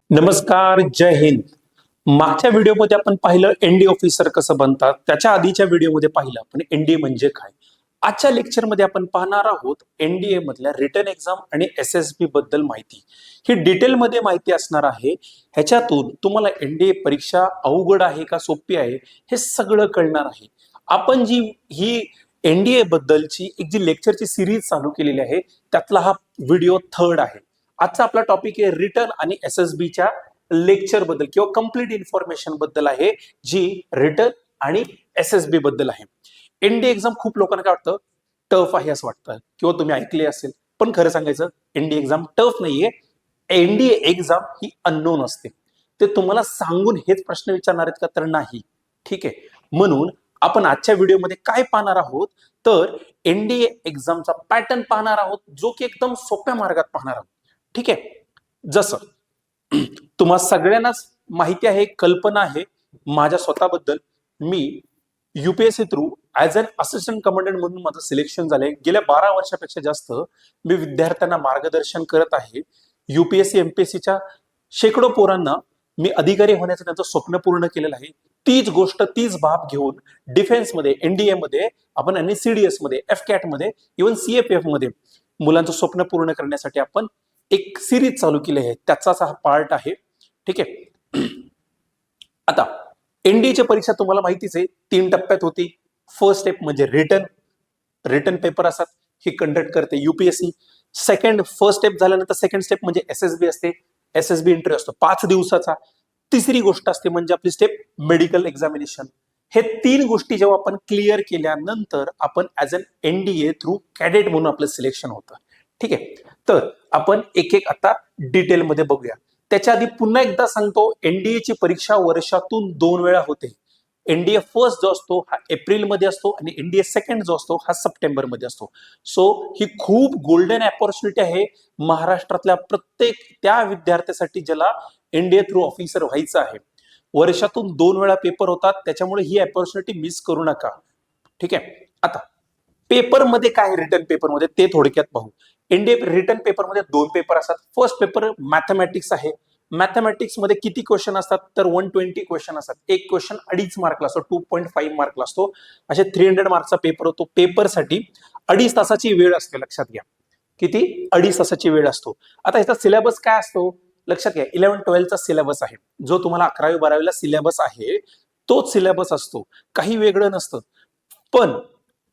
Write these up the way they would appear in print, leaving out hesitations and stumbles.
नमस्कार, जय हिंद. मागच्या व्हिडिओमध्ये आपण पाहिलं एनडी ऑफिसर कसं बनतात. त्याच्या आधीच्या व्हिडिओमध्ये पाहिलं आपण एनडीए म्हणजे काय. आजच्या लेक्चरमध्ये आपण पाहणार आहोत एनडीए मधल्या रिटन एक्झाम आणि एसएसबी बद्दल माहिती. ही डिटेलमध्ये माहिती असणार आहे. ह्याच्यातून तुम्हाला एनडीए परीक्षा अवघड आहे का सोपी आहे हे सगळं कळणार आहे. आपण ही एनडीए बद्दलची एक जी लेक्चरची सिरीज चालू केलेली आहे त्यातला हा व्हिडिओ थर्ड आहे. आजचा आपला टॉपिक आहे रिटन आणि एसएसबीच्या लेक्चर बद्दल किंवा कम्प्लीट इन्फॉर्मेशन बद्दल आहे, जी रिटन आणि एसएसबी बद्दल आहे. एनडीए एक्झाम खूप लोकांना काय वाटतं, टफ आहे असं वाटतं किंवा तुम्ही ऐकले असेल, पण खरं सांगायचं एनडीए एक्झाम टफ नाहीये. एनडीए एक्झाम ही अननोन असते. ते तुम्हाला सांगून हेच प्रश्न विचारणार आहेत का, तर नाही. ठीक आहे, म्हणून आपण आजच्या व्हिडिओमध्ये काय पाहणार आहोत, तर एनडीए एक्झामचा पॅटर्न पाहणार आहोत, जो की एकदम सोप्या मार्गात पाहणार आहोत. ठीक आहे, जसं तुम्हा सगळ्यांनाच माहिती आहे, कल्पना आहे माझ्या स्वतःबद्दल. मी UPSC through as an assistant commandant म्हणून माझं सिलेक्शन झालंय. गेल्या 12 वर्षापेक्षा जास्त मी विद्यार्थ्यांना मार्गदर्शन करत आहे. युपीएससी एमपीएससीच्या शेकडो पोरांना मी अधिकारी होण्याचं त्यांचं स्वप्न पूर्ण केलेलं आहे. तीच गोष्ट, तीच बाब घेऊन डिफेन्समध्ये, एनडीए मध्ये, आपण आणि सीडीएस मध्ये, एफ कॅट मध्ये, इव्हन सीएपीएफ मध्ये मुलांचं स्वप्न पूर्ण करण्यासाठी आपण एक सिरीज चालू केली आहे. त्याचाच हा पार्ट आहे. ठीक आहे, आता एनडीएची परीक्षा तुम्हाला माहितीच आहे, 3 टप्प्यात होती. फर्स्ट स्टेप म्हणजे रिटन पेपर असतात, ही कंडक्ट करते युपीएससी. फर्स्ट स्टेप झाल्यानंतर सेकंड स्टेप म्हणजे एसएसबी असते. एसएसबी इंटरव्ह्यू असतो 5 दिवसाचा. तिसरी गोष्ट असते म्हणजे आपली स्टेप मेडिकल एक्झामिनेशन. हे 3 गोष्टी जेव्हा आपण क्लिअर केल्यानंतर आपण as an NDA through cadet म्हणून आपलं सिलेक्शन होतं. ठीक आहे, तर आपण एक एक आता डिटेलमध्ये बघूया. त्याच्या आधी पुन्हा एकदा सांगतो, एनडीए ची परीक्षा वर्षातून 2 वेळा होते. एनडीए फर्स्ट जो असतो हा एप्रिलमध्ये असतो आणि एनडीए सेकंड जो असतो हा सप्टेंबरमध्ये असतो. सो ही खूप गोल्डन अपॉर्च्युनिटी आहे महाराष्ट्रातल्या प्रत्येक त्या विद्यार्थ्यासाठी ज्याला एनडीए थ्रू ऑफिसर व्हायचं आहे. वर्षातून 2 वेळा पेपर होतात, त्याच्यामुळे ही अपॉर्च्युनिटी मिस करू नका. ठीक आहे, आता पेपरमध्ये काय, रिटन पेपरमध्ये ते थोडक्यात पाहू. एनडीए रिटन पेपरमध्ये 2 पेपर असतात. फर्स्ट पेपर मॅथमॅटिक्स आहे. मॅथमॅटिक्स मध्ये किती क्वेश्चन असतात, तर 120 क्वेश्चन असतात. एक क्वेश्चन 2.5 मार्कला असतो, 2.5 मार्कला असतो. असे 300 मार्कचा पेपर होतो. पेपरसाठी 2.5 तासाची वेळ असते, लक्षात घ्या. किती? 2.5 तासाची वेळ असतो. आता ह्याचा सिलेबस काय असतो, लक्षात घ्या. 11-12चा सिलेबस आहे, जो तुम्हाला 11वी-12वीला सिलेबस आहे तोच सिलेबस असतो, काही वेगळं नसतं. पण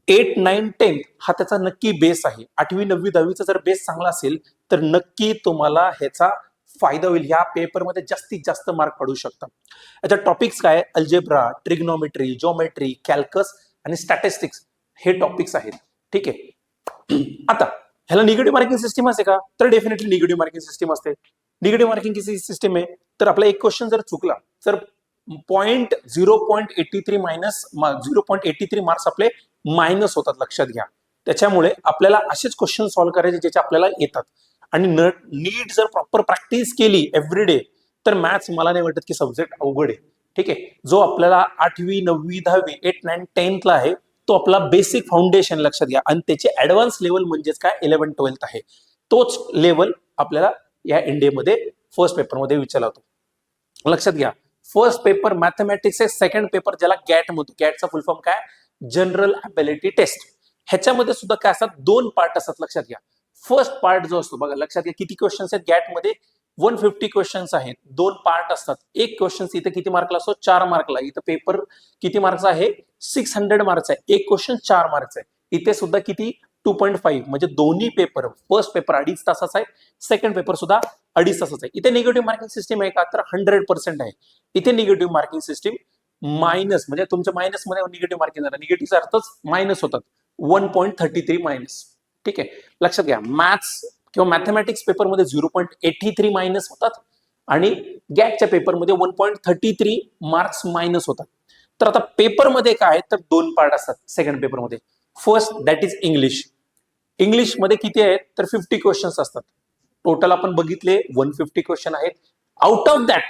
8, 9, 10 हा त्याचा नक्की बेस आहे. 8वी, 9वी, 10वीचा जर बेस चांगला असेल तर नक्की तुम्हाला ह्याचा फायदा होईल. या पेपरमध्ये जास्तीत जास्त मार्क पडू शकतात. याच्या टॉपिक्स काय, अल्जेब्रा, ट्रिग्नोमेट्री, जिओमेट्री, कॅल्कस आणि स्टॅटिस्टिक्स हे टॉपिक्स आहेत. ठीक आहे, आता ह्याला निगेटिव्ह मार्किंग सिस्टीम असते का, तर डेफिनेटली निगेटिव्ह मार्किंग सिस्टीम असते. निगेटिव्ह मार्किंग किती सिस्टीम आहे, तर आपला एक क्वेश्चन जर चुकला तर 0.83 मार्क्स आपले मायनस होतात, लक्षात घ्या. त्याच्यामुळे आपल्याला असेच क्वेश्चन सॉल्व्ह करायचे ज्याचे आपल्याला येतात. आणि नीट जर प्रॉपर प्रॅक्टिस केली एव्हरीडे तर मॅथ्स मला नाही वाटत की सब्जेक्ट अवघड आहे. ठीक आहे, जो आपल्याला 8वी, 9वी, 10वी, 8, 9, 10ला आहे तो आपला बेसिक फाउंडेशन, लक्षात घ्या. आणि त्याची ऍडव्हान्स लेवल म्हणजेच काय, 11-12 आहे. तोच लेवल आपल्याला या एनडीए मध्ये फर्स्ट पेपरमध्ये विचारला होतो, लक्षात घ्या. फर्स्ट पेपर मॅथमॅटिक्स आहे. सेकंड पेपर ज्याला गॅट म्हणतो, गॅटचा फुल फॉर्म काय, जनरल ॲबिलिटी टेस्ट. ह्याच्यामध्ये सुद्धा काय असतात, 2 पार्ट असतात, लक्षात घ्या. फर्स्ट पार्ट जो असतो बघा, लक्षात घ्या किती क्वेश्चन्स आहेत गॅटमध्ये, 150 क्वेश्चन्स आहेत. 2 पार्ट असतात. एक क्वेश्चन इथे किती मार्कला असतो, 4 मार्कला. इथं पेपर किती मार्कचा आहे, 600 मार्क्स आहे. एक क्वेश्चन 4 मार्क्स आहे. इथे सुद्धा किती, 2.5. म्हणजे दोन्ही पेपर, फर्स्ट पेपर 2.5 तासाचा आहे, सेकंड पेपर सुद्धा 2.5 तासाचा आहे. इथे निगेटिव्ह मार्किंग सिस्टीम आहे का, तर 100% आहे. इथे निगेटिव्ह मार्किंग सिस्टीम मायनस, म्हणजे तुमच्या मायनस मध्ये निगेटिव्ह मार्किंग झाला, निगेटिव्हचा अर्थच मायनस होतात, 1.33 मायनस. ठीक आहे, लक्षात घ्या. मॅथ्स किंवा मॅथमॅटिक्स पेपरमध्ये 0.83 मायनस होतात आणि गॅटच्या पेपरमध्ये 1.33 मार्क्स मायनस होतात. तर आता पेपरमध्ये काय, तर 2 पार्ट असतात सेकंड पेपरमध्ये. First that is English. इंग्लिशमध्ये किती आहेत, तर 50 क्वेश्चन्स असतात. टोटल आपण बघितले 150 क्वेश्चन आहेत. आउट ऑफ दॅट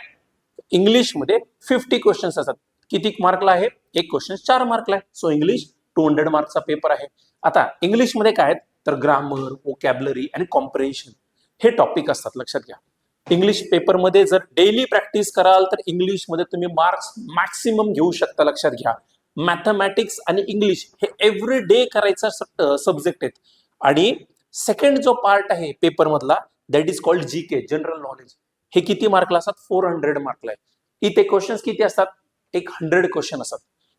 इंग्लिशमध्ये 50 क्वेश्चन्स असतात. किती मार्कला आहे, एक क्वेश्चन 4 मार्कला आहे. सो इंग्लिश 200 मार्कचा पेपर आहे. आता इंग्लिशमध्ये काय आहेत, तर ग्रामर, वोकॅब्युलरी आणि कॉम्प्रिहेन्शन हे टॉपिक असतात, लक्षात घ्या. इंग्लिश पेपरमध्ये जर डेली प्रॅक्टिस कराल तर इंग्लिशमध्ये तुम्ही मार्क्स मॅक्सिमम घेऊ शकता. लक्षात घ्या, मॅथमॅटिक्स आणि इंग्लिश हे एव्हरी डे करायचा सब्जेक्ट आहेत. आणि सेकंड जो पार्ट आहे पेपर मधला that is called GK, general knowledge. हे किती मार्कला असतात? 400 मार्कला आहे. इथे क्वेश्चन किती असतात? एक 100 क्वेश्चन असतात.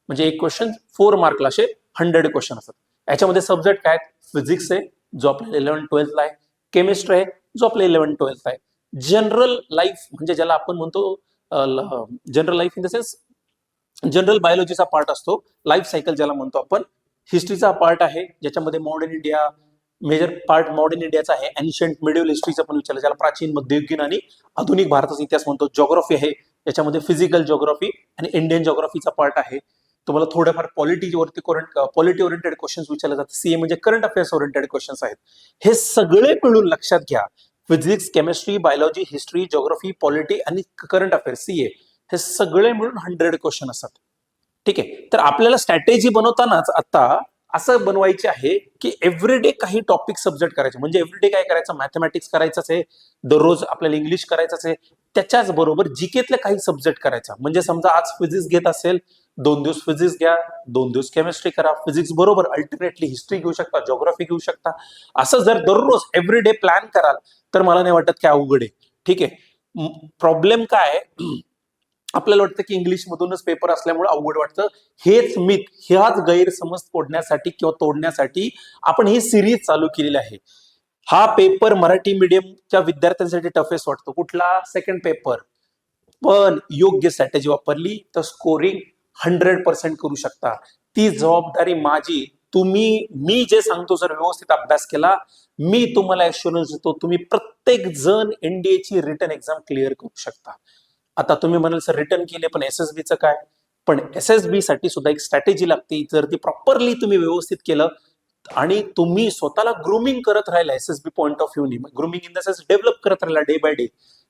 म्हणजे एक क्वेश्चन 4 मार्कला असे 100 क्वेश्चन असतात. याच्यामध्ये सब्जेक्ट काय? फिजिक्स आहे जो आपल्या 11-12ला आहे, केमिस्ट्री आहे जो आपल्या 11-12ला आहे, जनरल लाईफ म्हणजे ज्याला आपण म्हणतो general life in the sense general बायोलॉजीचा पार्ट असतो, लाईफ सायकल ज्याला म्हणतो आपण, हिस्ट्रीचा पार्ट आहे ज्याच्यामध्ये modern India, major part modern इंडियाचा आहे, एन्शियंट मिडियल हिस्ट्रीचा पण विचारलं ज्याला प्राचीन, मध्ययुगीन आणि आधुनिक भारताचा इतिहास म्हणतो. ज्योग्राफी आहे याच्यामध्ये फिजिकल ज्योग्राफी आणि इंडियन ज्योग्राफीचा पार्ट आहे. तुम्हाला थोडंफार पॉलिटी ओरिएंटेड क्वेश्चन्स विचारले जातात. सीए म्हणजे करंट अफेअर्स ओरिएंटेड क्वेश्चन्स आहेत. हे सगळे मिळून लक्षात घ्या, physics, chemistry, biology, history, geography, polity आणि करंट अफेअर्स सीए हे सगळे मिळून 100 क्वेश्चन असतात. ठीक आहे. तर आपल्याला स्ट्रॅटेजी बनवतानाच आता असं बनवायचे आहे की एव्हरीडे काही टॉपिक सब्जेक्ट करायचे. म्हणजे एव्हरीडे काय करायचं? मॅथमॅटिक्स करायचंच आहे, दररोज आपल्याला इंग्लिश करायचंच आहे, त्याच्याच बरोबर जीकेतले काही सब्जेक्ट करायचा. म्हणजे समजा आज फिजिक्स घेत असेल, 2 दिवस फिजिक्स घ्या, 2 दिवस केमिस्ट्री करा, फिजिक्स बरोबर अल्टरनेटली हिस्ट्री घेऊ शकता, ज्योग्राफी घेऊ शकता. असं जर दररोज एव्हरीडे प्लॅन कराल तर मला नाही वाटत की अवघड आहे. ठीक आहे. प्रॉब्लेम काय आहे? आपल्याला वाटतं की इंग्लिश मधूनच पेपर असल्यामुळे अवघड वाटतं. हेच मिथ, ह्याच गैरसमज फोडण्यासाठी किंवा तोडण्यासाठी आपण ही सिरीज चालू केलेली आहे. हा पेपर मराठी मीडियमच्या विद्यार्थ्यांसाठी टफेस्ट वाटतो. कुठला? Second paper. पण योग्य स्ट्रॅटेजी वापरली तर स्कोरिंग 100% करू शकता. ती जबाबदारी माझी. मी जे सांगतो जर व्यवस्थित अभ्यास केला, मी तुम्हाला ऍश्युरन्स देतो तुम्ही प्रत्येक जण एनडीएची रिटन एक्झाम क्लिअर करू शकता. आता तुम्ही म्हणाल सर रिटर्न केले पण एसएसबीचं काय? पण एसएसबी साठी सुद्धा एक स्ट्रॅटेजी लागते. जर ती प्रॉपरली तुम्ही व्यवस्थित केलं आणि तुम्ही स्वतःला ग्रूमिंग करत राहिला एसएसबी पॉईंट ऑफ व्ह्यूनी, grooming in the sense develop करत राहिला डे बाय डे,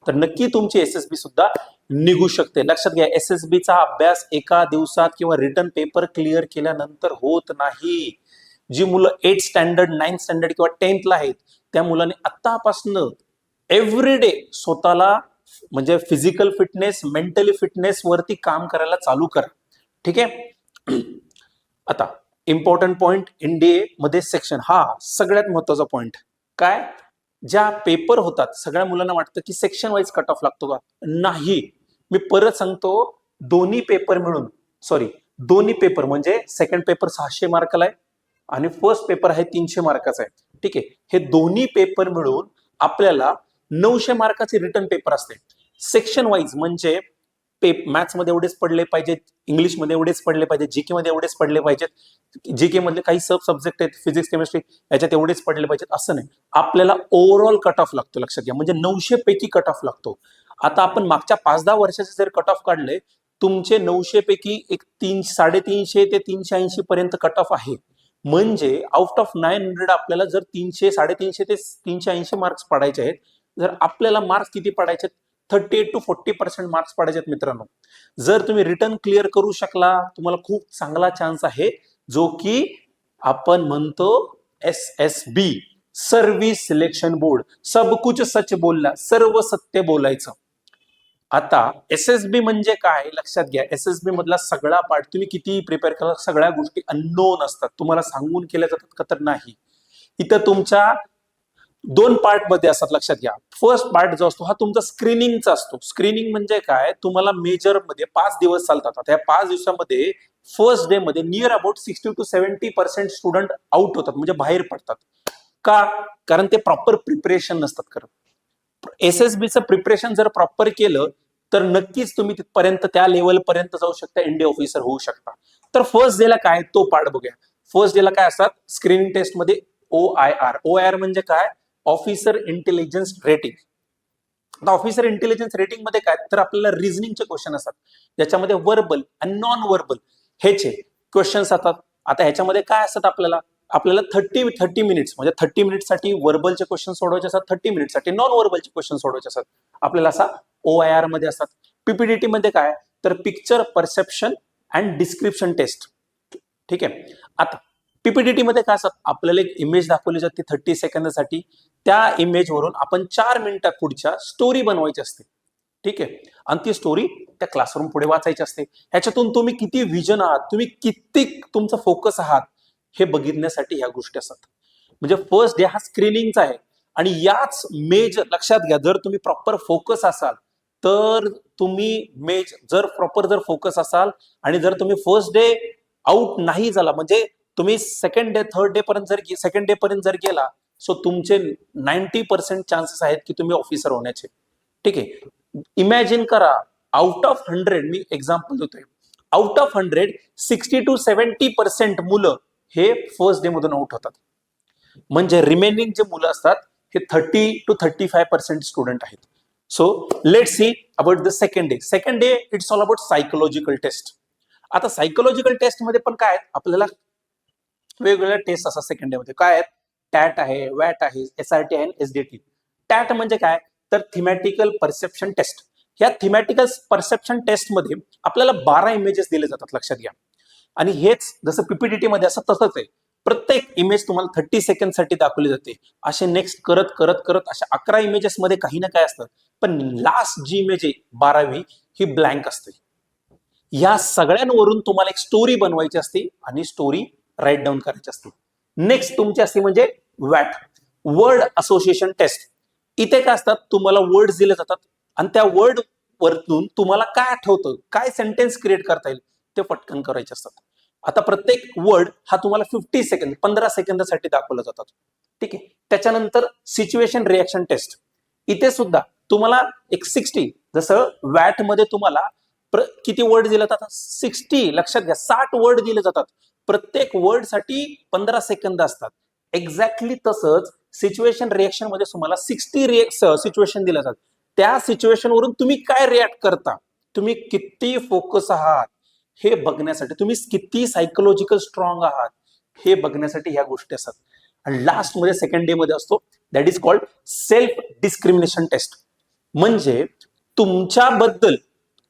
तर नक्की तुमची एसएसबी सुद्धा निघू शकते. लक्षात घ्या, एसएसबीचा अभ्यास एका दिवसात किंवा रिटर्न पेपर क्लिअर केल्यानंतर होत नाही. जी मुलं 8th स्टँडर्ड, 9th स्टँडर्ड किंवा 10th ला आहेत त्या मुलांनी आतापासनं एव्हरीडे स्वतःला म्हणजे फिजिकल फिटनेस, मेंटली फिटनेस वरती काम करायला चालू करा. ठीक आहे. आता इम्पॉर्टंट पॉइंट, एनडीए मध्ये सेक्शन, हा सगळ्यात महत्वाचा पॉइंट. काय? ज्या पेपर होतात सगळ्या मुलांना वाटतं की सेक्शन वाईज कट ऑफ लागतो का? नाही. मी परत सांगतो, दोन्ही पेपर मिळून, दोन्ही पेपर म्हणजे सेकंड पेपर 600 मार्काला आहे आणि फर्स्ट पेपर आहे 300 मार्काचा आहे. ठीक आहे. हे दोन्ही पेपर मिळून आपल्याला 900 मार्काचे रिटर्न पेपर असते. सेक्शन वाईज म्हणजे मॅथ्स मध्ये एवढेच पडले पाहिजेत, इंग्लिश मध्ये एवढेच पडले पाहिजेत, जीके मध्ये एवढेच पडले पाहिजेत, जीके मधले काही सब सब्जेक्ट आहेत फिजिक्स, केमिस्ट्री याच्यात एवढेच पडले पाहिजेत असं नाही. आपल्याला ओव्हरऑल कट ऑफ लागतो. लक्षात घ्या, म्हणजे 900 पैकी कट ऑफ लागतो. आता आपण मागच्या 5-10 वर्षाचे जर कट ऑफ काढले, तुमचे 900 पैकी एक 350 ते 380 पर्यंत कट ऑफ आहे. म्हणजे आउट ऑफ 900 आपल्याला जर 300, 350 ते 380 मार्क्स पडायचे आहेत, जर आपल्याला मार्क्स किती पडायचे? 38 to 40% मार्क्स पडायचे मित्रांनो. जर तुम्ही रिटर्न क्लिअर करू शकला, तुम्हाला खूप चांगला चान्स आहे, जो की आपण म्हणतो एसएसबी, सर्व्हिस सिलेक्शन बोर्ड. सब कुछ सच बोलला, सर्व सत्य बोलायचं. आता एसएसबी म्हणजे काय? लक्षात घ्या, एसएसबी मधला सगळा पार्ट तुम्ही किती प्रिपेअर करा, सगळ्या गोष्टी अननोन असतात, तुम्हाला सांगून केल्या जातात का? तर नाही. इथं तुमच्या 2 पार्ट मध्ये असतात. लक्षात घ्या, फर्स्ट पार्ट जो असतो हा तुमचा स्क्रीनिंगचा असतो. स्क्रीनिंग म्हणजे काय? तुम्हाला मेजर मध्ये 5 दिवस चालतात. त्या 5 दिवसामध्ये फर्स्ट डे मध्ये near about 60 to 70% student out होतात, म्हणजे बाहेर पडतात. का? कारण ते प्रॉपर प्रिपरेशन नसतात करत. एसएसबीचं प्रिपरेशन जर प्रॉपर केलं तर नक्कीच तुम्ही तिथपर्यंत, त्या लेवल पर्यंत जाऊ शकता, एनडी ऑफिसर होऊ शकता. तर फर्स्ट डेला काय तो पार्ट बघूया. फर्स्ट डेला काय असतात? स्क्रीनिंग टेस्ट मध्ये OIR म्हणजे काय? Officer intelligence rating. आता ऑफिसर इंटेलिजन्स रेटिंग मध्ये काय? तर आपल्याला रिझनिंगचे क्वेश्चन असतात, ज्याच्यामध्ये वर्बल आणि नॉन वर्बल ह्याचे क्वेश्चन्स असतात. आता ह्याच्यामध्ये काय असतात? आपल्याला 30 मिनिट्स म्हणजे 30 मिनिटसाठी वर्बलचे क्वेश्चन सोडवायचे असतात, 30 मिनिटसाठी नॉन वर्बलचे क्वेश्चन सोडवायचे असतात. आपल्याला असा OIR मध्ये असतात. पीपीडीटी मध्ये काय? तर picture perception and description test. ठीक आहे. आता पीपीटी मध्ये काय असतात, आपल्याला एक इमेज दाखवली जाते 30 सेकंदासाठी. त्या इमेजवरून आपण 4 मिनिटात पुढच्या स्टोरी बनवायची असते. ठीक आहे, आणि ती स्टोरी त्या क्लासरूम पुढे वाचायची असते. ह्याच्यातून तुम्ही किती विजन आहात, तुम्ही किती तुमचा फोकस आहात, हे बघितण्यासाठी ह्या गोष्टी असतात. म्हणजे फर्स्ट डे हा स्क्रीनिंगचा आहे. आणि याच मेज लक्षात घ्या, जर तुम्ही प्रॉपर फोकस असाल तर तुम्ही जर प्रॉपर फोकस असाल आणि जर तुम्ही फर्स्ट डे आउट नाही झाला, म्हणजे तुम्ही सेकंड डे थर्ड डे पर्यंत जर गेला, सो तुमचे 90% चान्सेस आहेत की तुम्ही ऑफिसर होण्याचे. ठीक आहे, इमॅजिन करा, आउट ऑफ 100, मी एक्झाम्पल देतोय, आउट ऑफ 100 60 to 70% मुलं हे फर्स्ट डे मधून आउट होतात. म्हणजे रिमेनिंग जे मुलं असतात हे 30 to 35% स्टुडंट आहेत. So let see about the second day. Second day it's all about psychological test. आता सायकोलॉजिकल टेस्ट मध्ये पण काय, आपल्याला वेगवेगळ्या टेस्ट असतात सेकंड डे मध्ये. काय आहेत, टॅट आहे, वॅट आहे, SRT आहे, SDT. टॅट म्हणजे काय, तर थिमॅटिकल परसेप्शन टेस्ट. या थिमॅटिकल परसेप्शन टेस्ट मध्ये आपल्याला 12 इमेजेस दिले जातात, लक्षात घ्या. आणि हेच जसं पीपीटी मध्ये असं तसंच आहे, प्रत्येक इमेज तुम्हाला 30 सेकंड साठी दाखवली जाते. असे नेक्स्ट करत करत करत अशा 11 इमेजेस मध्ये काही ना काय असतं. पण लास्ट जी इमेज आहे 12वी ही ब्लँक असते. या सगळ्यांवरून तुम्हाला एक स्टोरी बनवायची असते आणि स्टोरी राईट डाऊन करायची असते. नेक्स्ट तुमची असते म्हणजे वॅट, वर्ड असोसिएशन टेस्ट. इथे काय असतात, तुम्हाला वर्ड दिले जातात आणि त्या वर्ड वरतून तुम्हाला काय आठवतं, काय सेंटेन्स क्रिएट करता येईल ते पटकन करायचे असतात. आता प्रत्येक वर्ड हा तुम्हाला 15 सेकंदासाठी दाखवला जातात. ठीक आहे, त्याच्यानंतर सिच्युएशन रिएक्शन टेस्ट. इथे सुद्धा तुम्हाला एक 60, जसं वॅट मध्ये तुम्हाला किती वर्ड दिले जातात, 60, लक्षात घ्या 60 वर्ड दिले जातात. प्रत्येक वर्ड साठी 15 सेकंद असतात. एक्झॅक्टली तसंच सिच्युएशन रिएक्शन मध्ये तुम्हाला 60 सिच्युएशन दिल्या जातात. त्या सिच्युएशन वरून तुम्ही काय रिॲक्ट करता, तुम्ही किती फोकस आहात हे बघण्यासाठी, तुम्ही किती सायकोलॉजिकल स्ट्रॉंग आहात हे बघण्यासाठी ह्या गोष्टी असतात. आणि लास्ट मध्ये सेकंड डे मध्ये असतो, that is called self discrimination test. म्हणजे तुमच्याबद्दल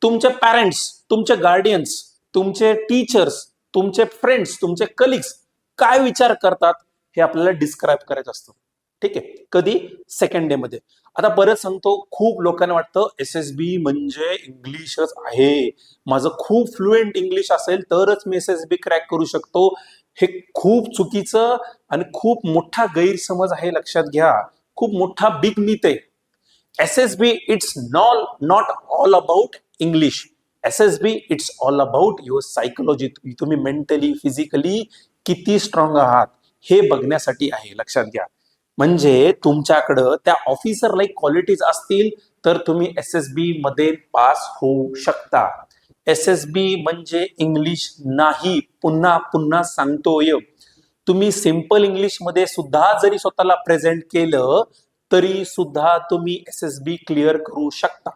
तुमचे पॅरेंट्स, तुमचे गार्डियन्स, तुमचे टीचर्स, तुमचे फ्रेंड्स, तुमचे कलिग्स काय विचार करतात हे आपल्याला डिस्क्राईब करायचं असतं. ठीक आहे, कधी, सेकंड डे मध्ये. आता बरंच सांगतो, खूप लोकांना वाटतं SSB म्हणजे इंग्लिशच आहे, माझं खूप फ्लुएंट इंग्लिश असेल तरच मी SSB क्रॅक करू शकतो. हे खूप चुकीचं आणि खूप मोठा गैरसमज आहे, लक्षात घ्या. खूप मोठा बिग मिथ आहे. SSB it's not all about English. SSB it's all about your psychology. तुम्ही मेंटली, फिजिकली किती स्ट्रॉंग आहात हे बघण्यासाठी आहे, लक्षात घ्या. म्हणजे तुमच्याकडं त्या ऑफिसर लाईक क्वालिटीज असतील तर तुम्ही SSB मध्ये पास होऊ शकता. SSB म्हणजे इंग्लिश नाही, पुन्हा पुन्हा सांगतोय. तुम्ही सिंपल इंग्लिश मध्ये सुद्धा जरी स्वतःला प्रेझेंट केलं तरी सुद्धा तुम्ही SSB क्लिअर करू शकता.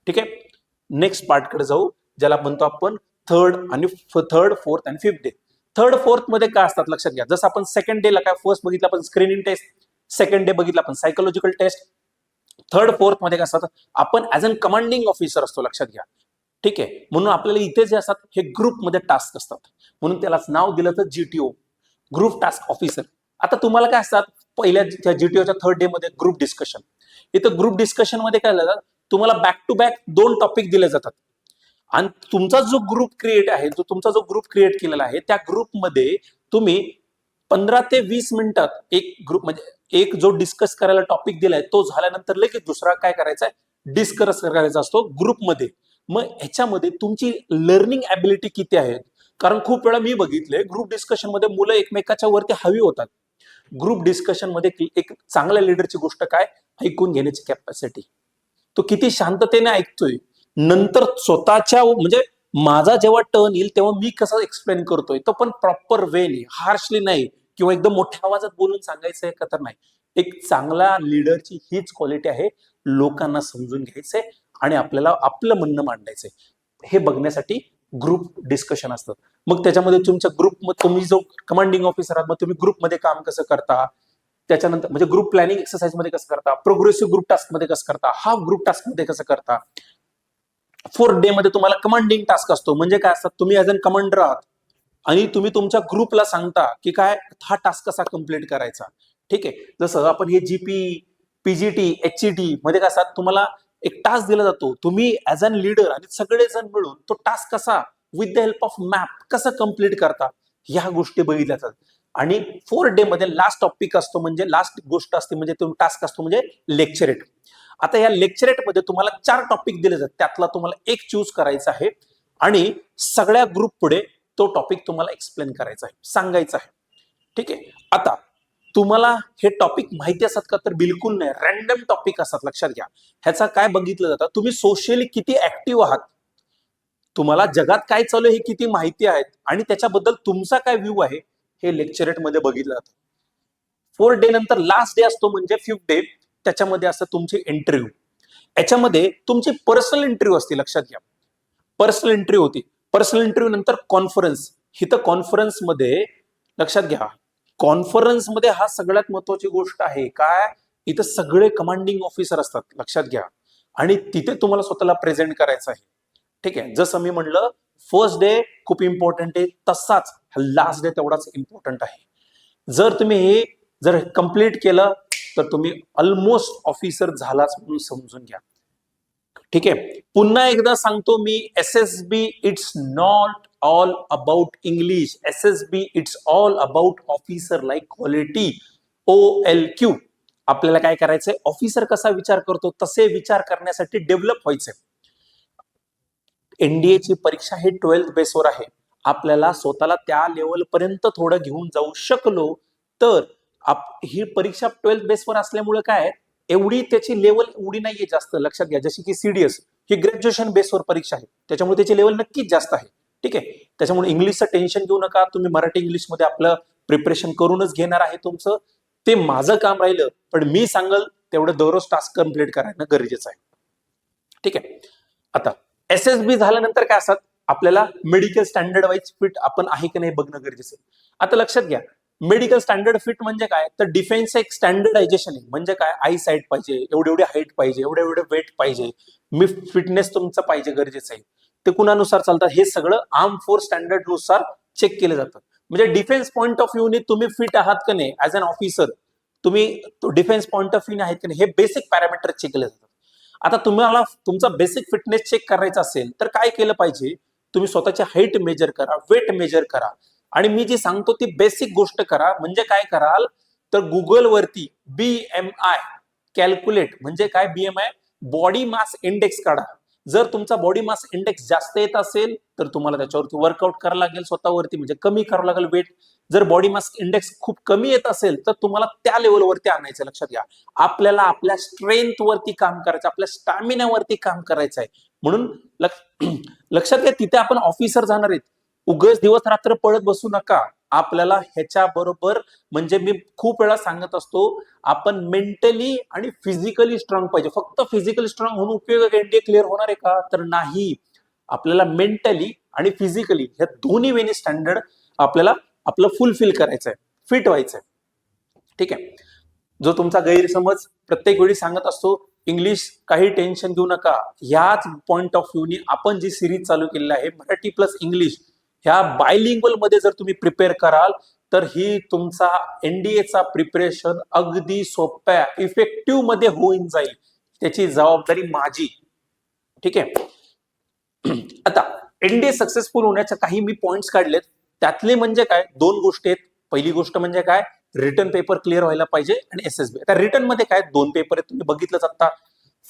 ठीक आहे, नेक्स्ट पार्टकडे जाऊ, ज्याला म्हणतो आपण थर्ड, फोर्थ आणि फिफ्थ डे. थर्ड फोर्थ मध्ये काय असतात लक्षात घ्या. जसं आपण सेकंड डेला काय फर्स्ट बघितलं आपण स्क्रीनिंग टेस्ट, सेकंड डे बघितलं आपण सायकोलॉजिकल टेस्ट. थर्ड फोर्थ मध्ये काय असतात, आपण ऍज अन कमांडिंग ऑफिसर असतो, लक्षात घ्या. ठीक आहे, म्हणून आपल्याला इथे जे असतात हे ग्रुपमध्ये टास्क असतात, म्हणून त्यालाच नाव दिलं तर GTO, ग्रुप टास्क ऑफिसर. आता तुम्हाला काय असतात, पहिल्या GTOच्या थर्ड डे मध्ये ग्रुप डिस्कशन. इथं ग्रुप डिस्कशन मध्ये काय झालं, तुम्हाला बॅक टू बॅक 2 टॉपिक दिले जातात आणि तुमचा जो ग्रुप क्रिएट केलेला आहे त्या ग्रुपमध्ये तुम्ही 15 ते 20 मिनिटात एक ग्रुप, म्हणजे एक जो डिस्कस करायला टॉपिक दिलाय तो झाल्यानंतर लगेच दुसरा काय करायचा आहे, डिस्कस करायचा असतो ग्रुपमध्ये. मग ह्याच्यामध्ये तुमची लर्निंग ॲबिलिटी किती आहे, कारण खूप वेळा मी बघितले ग्रुप डिस्कशन मध्ये मुलं एकमेकाच्या वरती हवी होतात. ग्रुप डिस्कशन मध्ये एक चांगल्या लीडरची गोष्ट काय, ऐकून घेण्याची कॅपॅसिटी. तो किती शांततेने ऐकतोय, नंतर स्वतःच्या म्हणजे माझा जेव्हा टर्न येईल तेव्हा मी कसं एक्सप्लेन करतोय तो पण प्रॉपर वेने, हार्शली नाही किंवा एकदम मोठ्या आवाजात बोलून सांगायचंय का तर नाही. एक चांगला लीडरची हीच क्वालिटी आहे, लोकांना समजून घ्यायचंय आणि आपल्याला आपलं म्हणणं मांडायचंय. हे बघण्यासाठी ग्रुप डिस्कशन असतं. मग त्याच्यामध्ये तुमच्या ग्रुप, तुम्ही जो कमांडिंग ऑफिसर आहात, मग तुम्ही ग्रुपमध्ये काम कसं करता, त्याच्यानंतर म्हणजे ग्रुप प्लॅनिंग एक्सरसाइज मध्ये कसं करता, प्रोग्रेसिव्ह ग्रुप टास्क मध्ये कसं करता, हाफ ग्रुप टास्क मध्ये कसं करता. फोर्थ डे मध्ये तुम्हाला कमांडिंग टास्क असतो. म्हणजे काय असतात, तुम्ही ऍज अन कमांडर आहात, आणि तुम्ही तुमच्या ग्रुपला सांगता की काय हा टास्क कसा कम्प्लीट करायचा. ठीक आहे, जसं आपण हे जीपी, पीजीटी, एचईटी मध्ये कसं तुम्हाला एक टास्क दिला जातो, तुम्ही ऍज अन लीडर आणि सगळेजण मिळून तो टास्क कसा with the help of map कसं कम्प्लीट करता, ह्या गोष्टी बघितल्या जातात. आणि 4 डे मध्ये लास्ट टॉपिक असतो, म्हणजे लास्ट गोष्ट असते, म्हणजे तो टास्क असतो म्हणजे लेक्चरेट. आता या लेक्चरेट मध्ये तुम्हाला 4 टॉपिक दिले जातात, त्यातला तुम्हाला एक चूज करायचा आहे आणि सगळ्या ग्रुप पुढे तो टॉपिक तुम्हाला एक्सप्लेन करायचा आहे, सांगायचा आहे. ठीक आहे, आता तुम्हाला हे टॉपिक माहिती असतात का, तर बिलकुल नाही, रॅन्डम टॉपिक असतात. लक्षात घ्या, ह्याचा काय बघितलं जातं, तुम्ही सोशली किती ऍक्टिव्ह आहात, तुम्हाला जगात काय चालू आहे हे किती माहिती आहेत आणि त्याच्याबद्दल तुमचा काय व्ह्यू आहे, हे लेक्चरेट मध्ये बघितलं जातं. 4 डे नंतर लास्ट डे असतो म्हणजे 5th डे, त्याच्यामध्ये असतं तुमची इंटरव्ह्यू. याच्यामध्ये तुमची पर्सनल इंटरव्ह्यू असते. लक्षात घ्या, पर्सनल इंटरव्ह्यू होती. पर्सनल इंटरव्ह्यू नंतर कॉन्फरन्स. इथं कॉन्फरन्स मध्ये लक्षात घ्या, कॉन्फरन्स मध्ये हा सगळ्यात महत्वाची गोष्ट आहे. काय, इथं सगळे कमांडिंग ऑफिसर असतात. लक्षात घ्या, आणि तिथे तुम्हाला स्वतःला प्रेझेंट करायचं आहे. ठीक आहे, जसं मी म्हणलं फर्स्ट डे खूप इम्पॉर्टंट आहे, तसाच लास्ट डे तेवढाच इम्पॉर्टंट आहे. जर तुम्ही हे जर कंप्लीट केलं तर तुम्ही ऑलमोस्ट ऑफिसर झालाच म्हणून समजून घ्या. ठीक आहे, पुन्हा एकदा सांगतो मी, SSB it's not all about English. SSB it's all about officer like quality. OLQ आपल्याला काय करायचंय, ऑफिसर कसा विचार करतो तसे विचार करण्यासाठी डेव्हलप व्हायचंय. NDA ची परीक्षा ही 12th बेसवर आहे. आपल्याला स्वतःला त्या लेवल पर्यंत थोडं घेऊन जाऊ शकलो तर ही परीक्षा 12th बेसवर असल्यामुळे काय, एवढी त्याची लेवल एवढी नाहीये जास्त. लक्षात घ्या, जशी की CDS ही ग्रॅज्युएशन बेसवर परीक्षा आहे, त्याच्यामुळे त्याची लेवल नक्कीच जास्त आहे. ठीक आहे, त्याच्यामुळे इंग्लिशचं टेन्शन घेऊ नका. तुम्ही मराठी इंग्लिशमध्ये आपलं प्रिपरेशन करूनच घेणार आहे तुमचं, ते माझं काम राहिलं, पण मी सांगल तेवढं दररोज टास्क कम्प्लीट करायला गरजेचं आहे. ठीक आहे, आता SSB झाल्यानंतर काय असतात, आपल्याला मेडिकल स्टँडर्ड वाईज फिट आपण आहे की नाही बघणं गरजेचं आहे. आता लक्षात घ्या, मेडिकल स्टँडर्ड फिट म्हणजे काय, तर डिफेन्स एक स्टँडर्डायझेशन आहे. म्हणजे काय, आई साईट पाहिजे, एवढे एवढे हाईट पाहिजे, एवढे एवढे वेट पाहिजे, मी फिटनेस तुमचं पाहिजे गरजेचं आहे. ते कुणानुसार चालतं, हे सगळं आर्म फोर्स स्टँडर्ड नुसार चेक केलं जातं. म्हणजे डिफेन्स पॉईंट ऑफ व्ह्यूने तुम्ही फिट आहात का नाही ऍज अन ऑफिसर, तुम्ही डिफेन्स पॉईंट ऑफ व्ह्यूने आहेत की नाही, हे बेसिक पॅरामीटर चेक केले जातात. आता तुम्हाला तुमचा बेसिक फिटनेस चेक करायचा असेल तर काय केलं पाहिजे, तुम्ही स्वतःची हाईट मेजर करा, वेट मेजर करा, आणि मी जी सांगतो ती बेसिक गोष्ट करा. म्हणजे काय कराल, तर गुगल वरती BMI कॅल्क्युलेट, म्हणजे काय BMI, बॉडी मास इंडेक्स काढा. जर तुमचा बॉडी मास इंडेक्स जास्त येत असेल तर तुम्हाला त्याच्यावरती वर्कआउट करावं लागेल स्वतःवरती, म्हणजे कमी करावं लागेल वेट. जर बॉडी मास इंडेक्स खूप कमी येत असेल तर तुम्हाला त्या लेवलवरती आणायचं. लक्षात घ्या, आपल्याला आपल्या स्ट्रेंथ वरती काम करायचं, आपल्या स्टॅमिनावरती काम करायचं आहे. म्हणून लक्षात घ्या, तिथे आपण ऑफिसर जाणार आहेत, उगाच दिवस रात्र पळत बसू नका. आपल्याला ह्याच्या बरोबर, म्हणजे मी खूप वेळा सांगत असतो, आपण मेंटली आणि फिजिकली स्ट्रॉंग पाहिजे. फक्त फिजिकली स्ट्रॉंग होऊन उपयोग NDA क्लिअर होणार आहे का, तर नाही. आपल्याला मेंटली आणि फिजिकली ह्या दोन्ही वेनी स्टँडर्ड आपल्याला आपलं फुलफिल करायचं आहे, फिट व्हायचं आहे. ठीक आहे, जो तुमचा गैरसमज प्रत्येक वेळी सांगत असतो, इंग्लिश काही टेन्शन घेऊ नका, ह्याच पॉइंट ऑफ व्ह्यूने आपण जी सिरीज चालू केलेली आहे मराठी प्लस इंग्लिश, ह्या बायलिंग्वल मध्ये जर तुम्ही प्रिपेअर कराल तर ही तुमचा NDAचा प्रिपरेशन अगदी सोप्या इफेक्टिव्ह मध्ये होऊन जाईल. त्याची जबाबदारी माझी. ठीक आहे, आता NDA सक्सेसफुल होण्याच्या काही मी पॉइंट्स काढलेत. त्यातले म्हणजे काय, 2 गोष्टी आहेत. पहिली गोष्ट म्हणजे काय, रिटर्न पेपर क्लिअर व्हायला पाहिजे, आणि SSB. आता रिटर्न मध्ये काय, 2 पेपर आहेत, तुम्ही बघितलंच आता.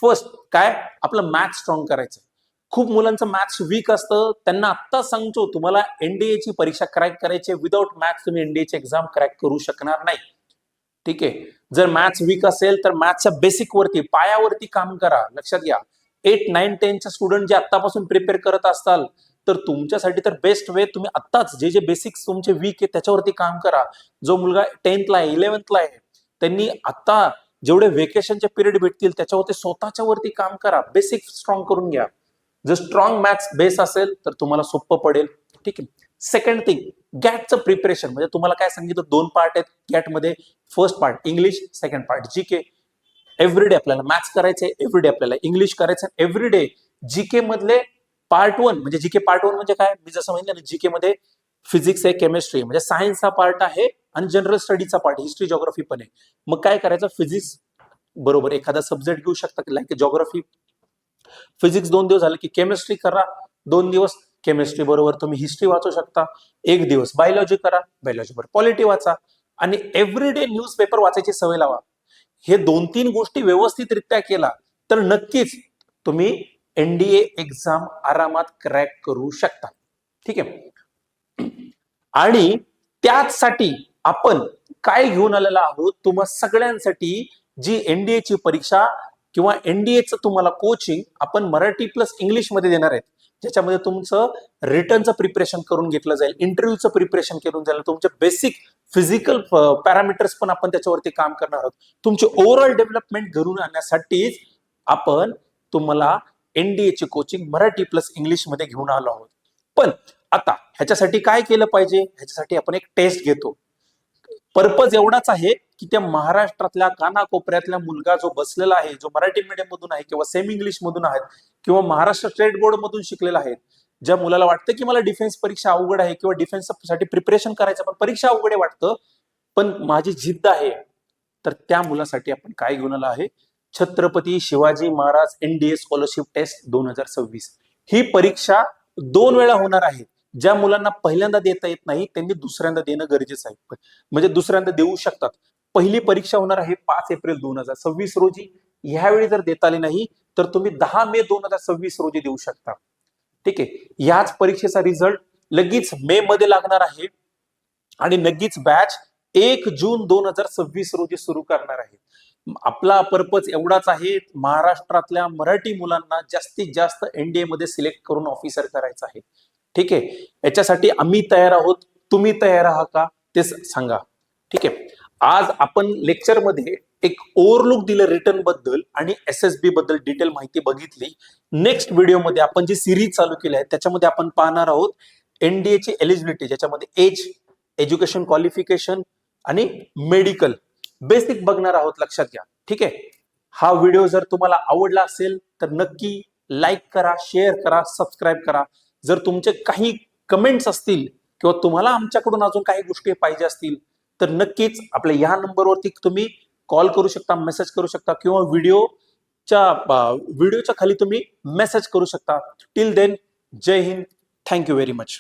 फर्स्ट काय, आपलं मॅथ्स स्ट्रॉंग करायचं. खूप मुलांचं मॅथ्स वीक असतं, त्यांना आत्ता सांगतो, तुम्हाला NDA ची परीक्षा क्रॅक करायची, विदाउट मॅथ्स तुम्ही NDA ची एक्झाम क्रॅक करू शकणार नाही. ठीक आहे, जर मॅथ्स वीक असेल तर मॅथ्सच्या बेसिक वरती, पायावरती काम करा. लक्षात घ्या, 8, 9, 10च्या स्टुडंट जे आत्तापासून प्रिपेअर करत असताल तर तुमच्यासाठी तर बेस्ट वे, तुम्ही आत्ताच जे जे बेसिक्स तुमचे वीक आहे त्याच्यावरती काम करा. जो मुलगा 10th ला आहे, 11th ला आहे, त्यांनी आता जेवढे वेकेशनचे पिरियड भेटतील त्याच्यावरती स्वतःच्या वरती काम करा, बेसिक स्ट्रॉंग करून घ्या. जर स्ट्रॉंग मॅथ्स बेस असेल तर तुम्हाला सोपं पडेल. ठीक आहे, सेकंड थिंग, गॅटचं प्रिपरेशन. म्हणजे तुम्हाला काय सांगितलं, 2 पार्ट आहेत गॅटमध्ये. First part English, second part GK. Everyday आपल्याला मॅथ्स करायचंय, एव्हरीडे आपल्याला इंग्लिश करायचं, एव्हरीडे GK मधले पार्ट 1. म्हणजे GK पार्ट 1 म्हणजे काय, मी जसं म्हणलं ना, GK मध्ये फिजिक्स आहे, केमिस्ट्री म्हणजे सायन्सचा पार्ट आहे आणि जनरल स्टडीचा पार्ट, हिस्ट्री जॉग्राफी पण आहे. मग काय करायचं, फिजिक्स बरोबर एखादा सब्जेक्ट घेऊ शकता, लाईक जॉग्राफी फिजिक्स 2 दिवस झाले की केमिस्ट्री करा 2 दिवस, केमिस्ट्री बरोबर तुम्ही हिस्ट्री वाचू शकता 1 दिवस, बायोलॉजी करा, बायोलॉजी बरोबर पॉलिटी वाचा आणि एव्हरीडे न्यूजपेपर वाचायची सवय लावा. हे 2-3 गोष्टी व्यवस्थितरित्या केला तर नक्कीच तुम्ही एनडीए एक्झाम आरामात क्रॅक करू शकता. ठीक आहे. आणि त्याचसाठी आपण काय घेऊन आलेला आहोत, तुम्हा सगळ्यांसाठी जी एनडीए ची परीक्षा किंवा एनडीएचं तुम्हाला कोचिंग आपण मराठी प्लस इंग्लिश मध्ये देणार आहेत, ज्याच्यामध्ये तुमचं रिटर्नचं प्रिपरेशन करून घेतलं जाईल, इंटरव्ह्यूचं प्रिपरेशन करून जाईल, तुमचे बेसिक फिजिकल पॅरामीटर्स पण आपण त्याच्यावरती काम करणार आहोत. तुमची ओव्हरऑल डेव्हलपमेंट घडून आणण्यासाठीच आपण तुम्हाला एनडीए ची कोचिंग मराठी प्लस इंग्लिश मध्ये घेऊन आलो आहोत. पण आता ह्याच्यासाठी काय केलं पाहिजे, ह्याच्यासाठी आपण एक टेस्ट घेतो. पर्पज एवढाच आहे की त्या महाराष्ट्रातल्या कानाकोपऱ्यातल्या मुलगा जो बसलेला आहे, जो मराठी मीडियम मधून आहे किंवा सेमी इंग्लिश मधून आहे किंवा महाराष्ट्र स्टेट बोर्ड मधून शिकलेला आहे, ज्या मुलाला वाटतं की मला डिफेन्स परीक्षा अवघड आहे किंवा डिफेन्स साठी प्रिपरेशन करायचं पण परीक्षा अवघड आहे वाटतं, पण माझी जिद्द आहे, तर त्या मुलासाठी आपण काय घेऊन आलो आहे, Chhatrapati Shivaji Maharaj NDA scholarship test 2026. ही परीक्षा 2 वेळा होणार आहे. ज्या मुलांना पहिल्यांदा देता येत नाही त्यांनी दुसऱ्यांदा देणं गरजेचं आहे, म्हणजे दुसऱ्यांदा देऊ शकतात. पहिली परीक्षा होणार आहे 5 एप्रिल 2026 रोजी. ह्यावेळी जर देता आली नाही तर तुम्ही 10 मे 2026 रोजी देऊ शकता. ठीक आहे. याच परीक्षेचा रिझल्ट लगेच मे मध्ये लागणार आहे आणि लगेच बॅच 1 जून 2026 रोजी सुरू करणार आहे. आपला पर्पज एवढाच आहे, महाराष्ट्रातल्या मराठी मुलांना जास्तीत जास्त एनडीए मध्ये सिलेक्ट करून ऑफिसर करायचं आहे. ठीक आहे. याच्यासाठी आम्ही तयार आहोत, तुम्ही तयार आहात का ते सांगा. ठीक आहे. आज आपण लेक्चरमध्ये एक ओव्हरलुक दिलं रिटर्न बद्दल आणि एसएसबी बद्दल डिटेल माहिती बघितली. नेक्स्ट व्हिडिओमध्ये आपण जी सिरीज चालू केली आहे त्याच्यामध्ये आपण पाहणार आहोत एनडीए ची एलिजिबिलिटी, ज्याच्यामध्ये एज, एज्युकेशन क्वालिफिकेशन आणि मेडिकल बेसिक बघणार आहोत, लक्षात घ्या. ठीक आहे. हा व्हिडिओ जर तुम्हाला आवडला असेल तर नक्की लाईक करा, शेअर करा, सबस्क्राईब करा. जर तुमचे काही कमेंट्स असतील किंवा तुम्हाला आमच्याकडून अजून काही गोष्टी पाहिजे असतील तर नक्कीच आपल्या ह्या नंबरवरती तुम्ही कॉल करू शकता, मेसेज करू शकता किंवा व्हिडिओच्या खाली तुम्ही मेसेज करू शकता. टिल देन, जय हिंद, थँक्यू व्हेरी मच.